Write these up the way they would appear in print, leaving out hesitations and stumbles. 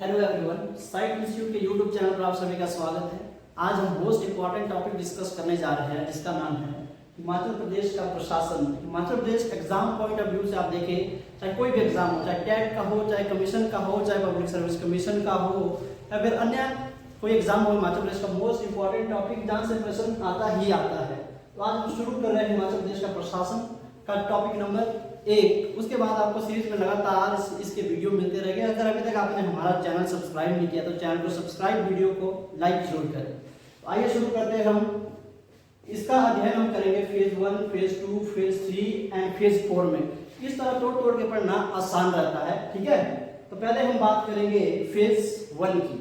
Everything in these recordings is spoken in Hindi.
हेलो एवरीवन, साइट इंस्टीट्यूट के यूट्यूब चैनल पर आप सभी का स्वागत है। आज हम मोस्ट इम्पॉर्टेंट टॉपिक डिस्कस करने जा रहे हैं जिसका नाम है हिमाचल प्रदेश का प्रशासन। Himachal Pradesh exam point of view से आप देखें, चाहे कोई भी एग्जाम हो, चाहे टेट का हो, चाहे कमीशन का हो, चाहे पब्लिक सर्विस कमीशन का हो, या फिर अन्य कोई एग्जाम हो, हिमाचल प्रदेश का मोस्ट इम्पॉर्टेंट टॉपिक जहाँ से प्रश्न आता ही आता है। तो आज हम शुरू कर रहे हैं हिमाचल प्रदेश का प्रशासन का टॉपिक नंबर 1। उसके बाद आपको सीरीज में लगातार इसके वीडियो मिलते रहेंगे। अगर अभी तक आपने हमारा चैनल सब्सक्राइब नहीं किया तो चैनल को सब्सक्राइब, वीडियो को लाइक जरूर करें। तो आइए शुरू करते हैं। हम इसका अध्ययन हम करेंगे phase 1, phase 2, phase 3 and phase 4 में। इस तरह तोड़ तोड़ के पढ़ना आसान रहता है, ठीक है। तो पहले हम बात करेंगे फेज 1 की,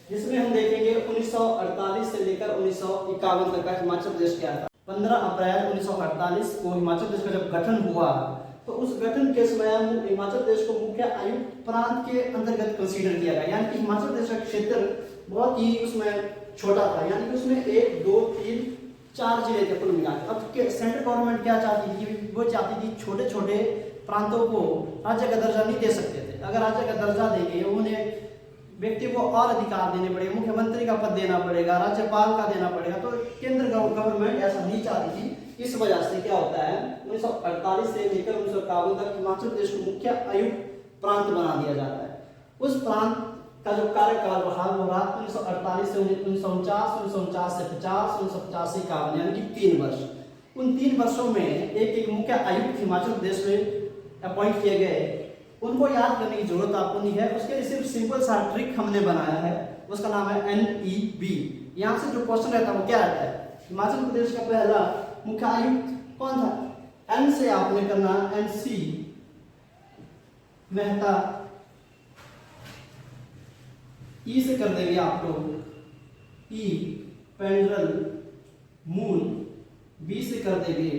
जिसमें हम देखेंगे 1948 से लेकर 1951 तक का हिमाचल प्रदेश क्या था। 15 अप्रैल 1948 को हिमाचल प्रदेश का जब गठन हुआ तो उस गठन के समय हिमाचल प्रदेश को मुख्य आयुक्त प्रांत के अंतर्गत कंसीडर किया गया। यानी कि हिमाचल प्रदेश का क्षेत्र बहुत ही उसमें छोटा था, यानी कि उसमें 1, 2, 3, 4 जिले थे कुल मिला के। अब सेंट्रल गवर्नमेंट क्या चाहती थी, वो चाहती थी छोटे छोटे प्रांतों को राज्य का दर्जा नहीं दे सकते थे। अगर राज्य का दर्जा देंगे उन्हें व्यक्ति को और अधिकार देने पड़ेगा, मुख्यमंत्री का पद देना पड़ेगा, राज्यपाल का देना पड़ेगा। तो केंद्र गवर्नमेंट ऐसा नहीं चाहती थी। इस वजह से क्या होता है, 1948 से लेकर 1951 तक हिमाचल प्रदेश को मुख्य आयुक्त प्रांत बना दिया जाता है। उस प्रांत का जो कार्यकाल रहा वो रहा 1948 से 1949, 1949 से 50, 1950 से 51, यानी कि 3 वर्ष। उन 3 वर्षों में एक मुख्य आयुक्त हिमाचल प्रदेश में अपॉइंट किए गए। उनको याद करने की जरूरत आपको नहीं है, उसके लिए सिर्फ सिंपल सा ट्रिक हमने बनाया है, उसका नाम है NEB। यहाँ से जो क्वेश्चन रहता है वो क्या रहता है, हिमाचल प्रदेश का पहला मुख्य आयुक्त कौन था। N से आपने करना NC मेहता, E से कर देंगे आप लोग E पेंड्रल मून, B से कर देंगे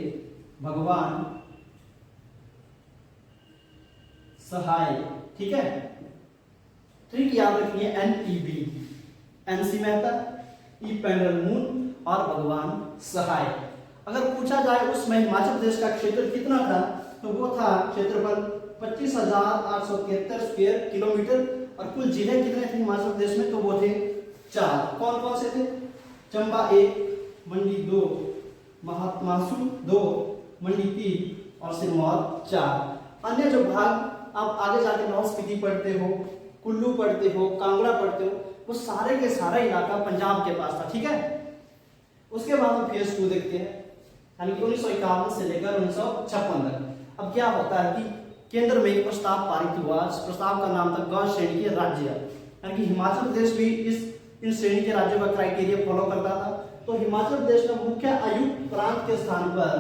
भगवान सहाय, ठीक है। ट्रिक याद रखिए NEB, NC Mehta, E Penderel Moon और भगवान सहाय। अगर पूछा जाए उसमें हिमाचल प्रदेश का क्षेत्र कितना था, तो वो था क्षेत्रफल 25,873 स्क्वायर किलोमीटर। और कुल जिले कितने थे हिमाचल प्रदेश में, तो वो थे 4। कौन कौन से थे, चंबा 1, मंडी 2, महासू 2, मंडी 3 और सिरमौर 4। अन्य जो भाग आप आगे जाके लाहौल स्पीति पढ़ते हो, कुल्लू पढ़ते हो, कांगड़ा पढ़ते हो, वो सारे के सारा इलाका पंजाब के पास था, ठीक है। उसके बाद हम फेज 2 देखते हैं, यानी कि 1951 से लेकर 1956 तक। अब क्या होता है कि केंद्र में एक प्रस्ताव पारित हुआ। इस प्रस्ताव का नाम था ग श्रेणी के राज्य, यानी कि हिमाचल प्रदेश भी इन श्रेणी के राज्यों का क्राइटेरिया फॉलो करता था। तो हिमाचल प्रदेश का मुख्य आयुक्त प्रांत के स्थान पर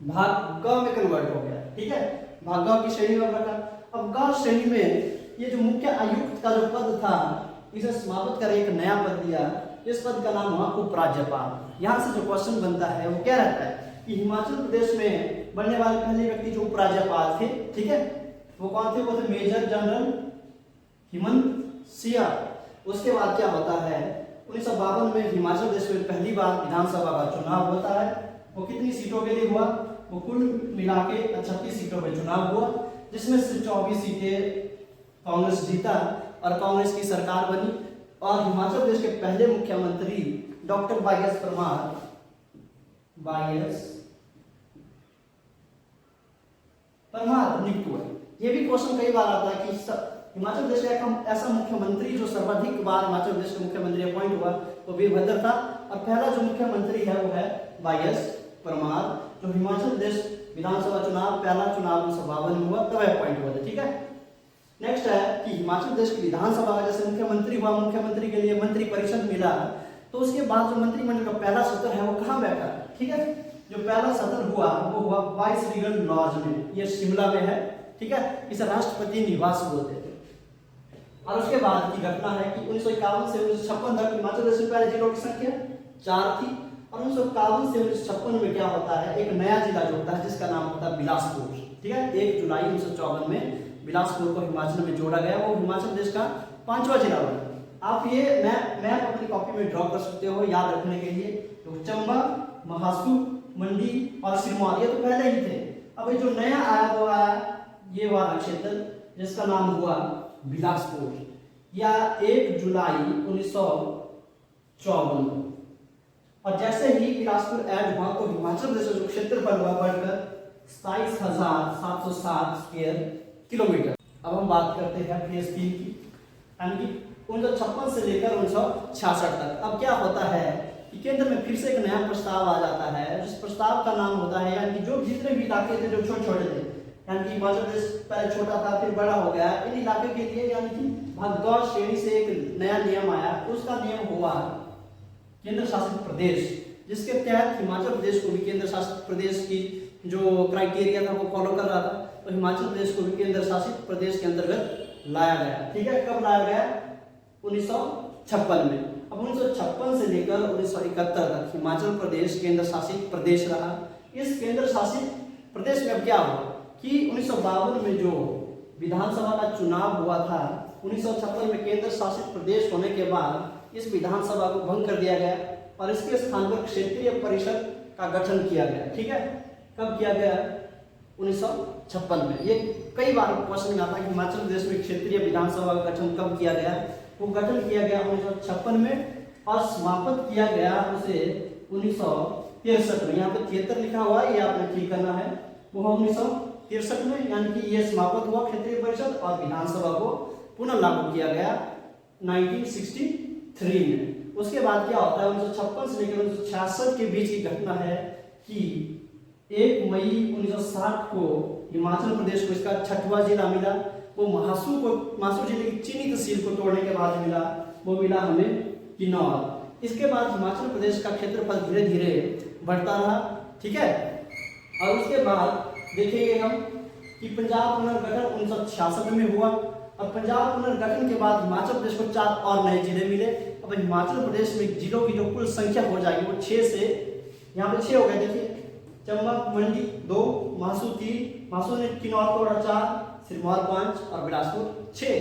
भाग ग में कन्वर्ट हो गया, ठीक है। भाग ग की श्रेणी में रखा। अब ग श्रेणी में ये जो मुख्य आयुक्त का जो पद था, इसे समाप्त कर एक नया पद दिया। इस पद का नाम हुआ उपराज्यपाल। यहाँ से जो क्वेश्चन बनता है वो क्या रहता है कि हिमाचल प्रदेश में बनने वाले पहले व्यक्ति जो उपराज्यपाल थे, ठीक है, वो कौन थे, वो थे मेजर जनरल हेमंत सिया। उसके बाद क्या होता है, 1952 में हिमाचल प्रदेश में पहली बार विधानसभा का चुनाव होता है। वो कितनी सीटों के लिए हुआ, वो कुल मिला के 36 सीटों पर चुनाव हुआ, जिसमें से 24 सीटें कांग्रेस जीता और कांग्रेस की सरकार बनी। और हिमाचल प्रदेश के पहले मुख्यमंत्री डॉक्टर वाईएस परमार नियुक्त हुए। ये भी क्वेश्चन कई बार आता है कि हिमाचल प्रदेश का ऐसा मुख्यमंत्री जो सर्वाधिक बार हिमाचल प्रदेश का मुख्यमंत्री अपॉइंट हुआ तो वीरभद्र था। और पहला जो मुख्यमंत्री है वो है वाईएस परमार, जो हिमाचल प्रदेश विधानसभा चुनाव पहला चुनाव 1952 में हुआ तब अपॉइंट हुआ था, ठीक है। नेक्स्ट है कि हिमाचल प्रदेश की विधानसभा का जैसे मुख्यमंत्री हुआ, मुख्यमंत्री के लिए मंत्री परिषद मिला, तो उसके बाद जो मंत्रिमंडल का पहला सत्र है वो कहाँ बैठा, ठीक है। जो पहला सत्र हुआ वो हुआ वाइस रीगल लॉज में, ये शिमला में है, ठीक है। इसे राष्ट्रपति निवास बोलते थे। और उसके बाद की घटना है कि 1951 से 1956 तक हिमाचल प्रदेश में पहले जिलों की संख्या 4 थी। और 1951 से 1956 में क्या होता है, एक नया जिला जुड़ता है जिसका नाम होता है बिलासपुर, ठीक है। 1 जुलाई 1954 में बिलासपुर को हिमाचल में जोड़ा गया। वो हिमाचल प्रदेश का 5वां जिला बना। आप ये मैप अपनी कॉपी में ड्रॉ कर सकते हो याद रखने के लिए। तो चंबा, महासू, मंडी और सिरमौर ये तो पहले ही थे। अब ये जो नया आया वो आया ये वाला क्षेत्र जिसका नाम हुआ बिलासपुर। या 1 जुलाई 1954 में। और जैसे ही बिलासपुर ऐड हुआ तो हिमाचल प्रदेश का जो क्षेत्रफल हुआ बढ़कर 27,707 स्क्वायर किलोमीटर। अब हम बात करते हैं फेज 3 की, यानी कि 1956 से लेकर 1966 तक। अब क्या होता है कि केंद्र में फिर से एक नया प्रस्ताव आ जाता है, जिस प्रस्ताव का नाम होता है, यानी कि जो जितने भी इलाके थे जो छोटे छोटे थे, यानी कि हिमाचल प्रदेश पहले छोटा था फिर बड़ा हो गया, इन इलाके के लिए यानी कि भगदौड़ श्रेणी से एक नया नियम आया। उसका नियम हुआ केंद्र शासित प्रदेश, जिसके तहत हिमाचल प्रदेश को भी केंद्र शासित प्रदेश की जो क्राइटेरिया था वो फॉलो कर रहा था, तो हिमाचल प्रदेश को भी केंद्र शासित प्रदेश के अंतर्गत लाया गया। ठीक है, कब लाया गया? 1956 में। अब 1956 से लेकर 1971 तक हिमाचल प्रदेश केंद्र शासित प्रदेश रहा। इस केंद्र शासित प्रदेश में अब क्या हुआ कि 1952 में जो विधानसभा का चुनाव हुआ था, 1956 में केंद्र शासित प्रदेश होने के बाद इस विधानसभा को भंग कर दिया गया और इसके स्थान पर क्षेत्रीय परिषद का गठन किया गया। ठीक है, कब किया गया? 1956 में। ये कई बार क्वेश्चन आता है कि हिमाचल प्रदेश में क्षेत्रीय विधानसभा का गठन कब किया गया? वो गठन किया गया 1956 में और समाप्त किया गया उसे 1963 में। यहाँ पे 73 लिखा हुआ है, ये आपने ठीक करना है। वो 1963 में, यानी कि ये समाप्त हुआ क्षेत्रीय परिषद और विधानसभा को पुनः लागू किया गया 1963 में। उसके बाद क्या होता है? 1956 से लेकर 1966 के बीच की घटना है कि 1 मई 1960 को हिमाचल प्रदेश को इसका 6वां जिला मिला। वो महासू जिले की चीनी तहसील को तोड़ने के बाद मिला, वो मिला हमें किन्नौर। इसके बाद हिमाचल प्रदेश का क्षेत्रफल धीरे धीरे बढ़ता रहा। ठीक है, और उसके बाद देखेंगे हम कि पंजाब पुनर्गठन 1966 में हुआ और पंजाब पुनर्गठन के बाद हिमाचल प्रदेश को 4 और नए जिले मिले। अब हिमाचल प्रदेश में जिलों की जो कुल संख्या हो जाएगी वो 6 से, यहाँ पे 6 हो गए। देखिए, चंबा मंडी 2, महासू 3, महासू ने किन्नौर तोड़ा 4, सिरमौर 5 और बिलासपुर 6।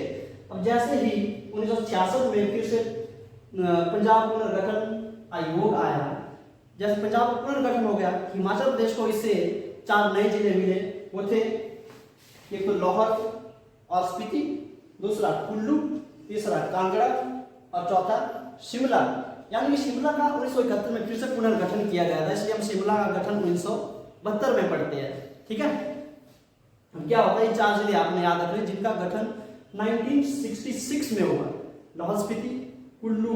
अब जैसे ही 1966 में फिर से पंजाब पुनर्गठन आयोग आया, जैसे पंजाब पुनर्गठन हो गया, हिमाचल प्रदेश को इससे 4 नए जिले मिले। वो थे एक तो लाहौर और स्पीति, दूसरा कुल्लू, तीसरा कांगड़ा और चौथा शिमला। यानी कि शिमला का 1971 में फिर से पुनर्गठन किया गया था, इसलिए हम शिमला का गठन 1972 में पढ़ते हैं। ठीक है, क्या होता है? 4 जिले आपने याद रखने जिनका गठन 1966 में हुआ, लाहौल स्पीति, कुल्लू,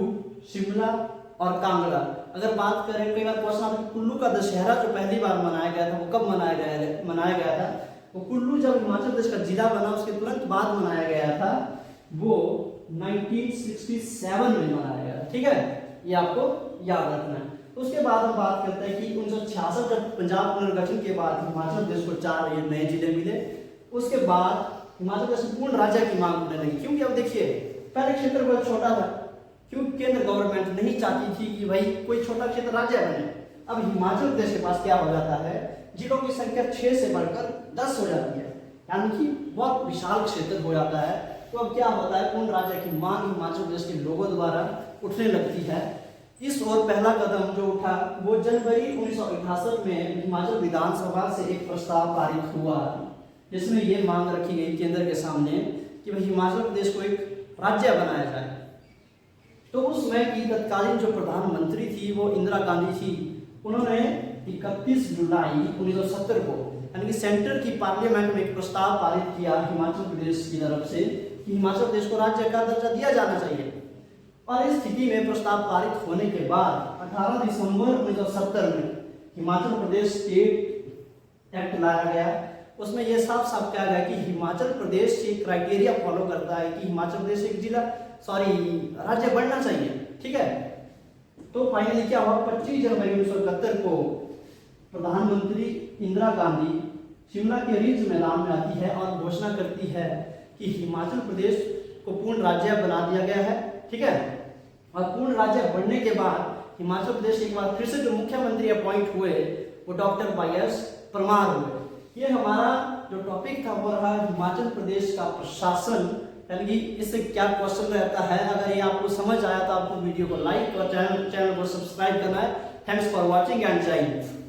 शिमला और कांगड़ा। अगर बात करें, कई बार क्वेश्चन आता है कुल्लू का दशहरा जो पहली बार मनाया गया था वो कब मनाया गया था? वो कुल्लू जब हिमाचल प्रदेश का जिला बना उसके तुरंत बाद मनाया गया था, वो 1967 में मनाया गया। ठीक है, ये आपको याद रखना है। उसके बाद हम बात करते हैं कि 1966 जब पंजाब पुनर्गठन के बाद हिमाचल प्रदेश को 4 नए जिले मिले। उसके बाद हिमाचल प्रदेश पूर्ण राज्य की मांग होने लगी, क्योंकि अब देखिए पहले क्षेत्रफल छोटा था, क्योंकि केंद्र गवर्नमेंट नहीं चाहती थी कि भाई कोई छोटा क्षेत्र राज्य बने। अब हिमाचल प्रदेश के पास क्या हो जाता है? जिलों की संख्या 6 से बढ़कर 10 हो जाती है, यानी कि बहुत विशाल क्षेत्र हो जाता है। तो अब क्या होता है? पूर्ण राज्य की मांग हिमाचल प्रदेश के लोगों द्वारा उठने लगती है। इस ओर पहला कदम जो उठा वो जनवरी 1968 में हिमाचल विधानसभा से एक प्रस्ताव पारित हुआ, जिसमें ये मांग रखी गई केंद्र के सामने कि भाई हिमाचल प्रदेश को एक राज्य बनाया जाए। तो उस समय की तत्कालीन जो प्रधानमंत्री थी वो इंदिरा गांधी थी। उन्होंने 31 जुलाई 1970 को, यानी कि सेंटर की पार्लियामेंट में एक प्रस्ताव पारित किया हिमाचल प्रदेश की तरफ से कि हिमाचल प्रदेश को राज्य का दर्जा दिया जाना चाहिए। और इस स्थिति में प्रस्ताव पारित होने के बाद 18 दिसंबर 1970 में हिमाचल प्रदेश स्टेट एक्ट लाया गया। उसमें यह साफ साफ कहा गया कि हिमाचल प्रदेश एक क्राइटेरिया फॉलो करता है कि हिमाचल प्रदेश एक राज्य बनना चाहिए। ठीक है, तो फाइनली क्या हुआ? 25 जनवरी 1971 को प्रधानमंत्री इंदिरा गांधी शिमला के रिज मैदान में आती है और घोषणा करती है कि हिमाचल प्रदेश को पूर्ण राज्य बना दिया गया है। ठीक है, और पूर्ण राज्य बनने के बाद हिमाचल प्रदेश एक बार फिर से जो मुख्यमंत्री अपॉइंट हुए वो डॉक्टर YS परमार हुए। ये हमारा जो टॉपिक था वो रहा हिमाचल प्रदेश का प्रशासन, यानी कि इससे क्या क्वेश्चन रहता है। अगर ये आपको समझ आया तो आपको वीडियो को लाइक और चैनल को सब्सक्राइब करना है। थैंक्स फॉर वॉचिंग एंड जय हिंद।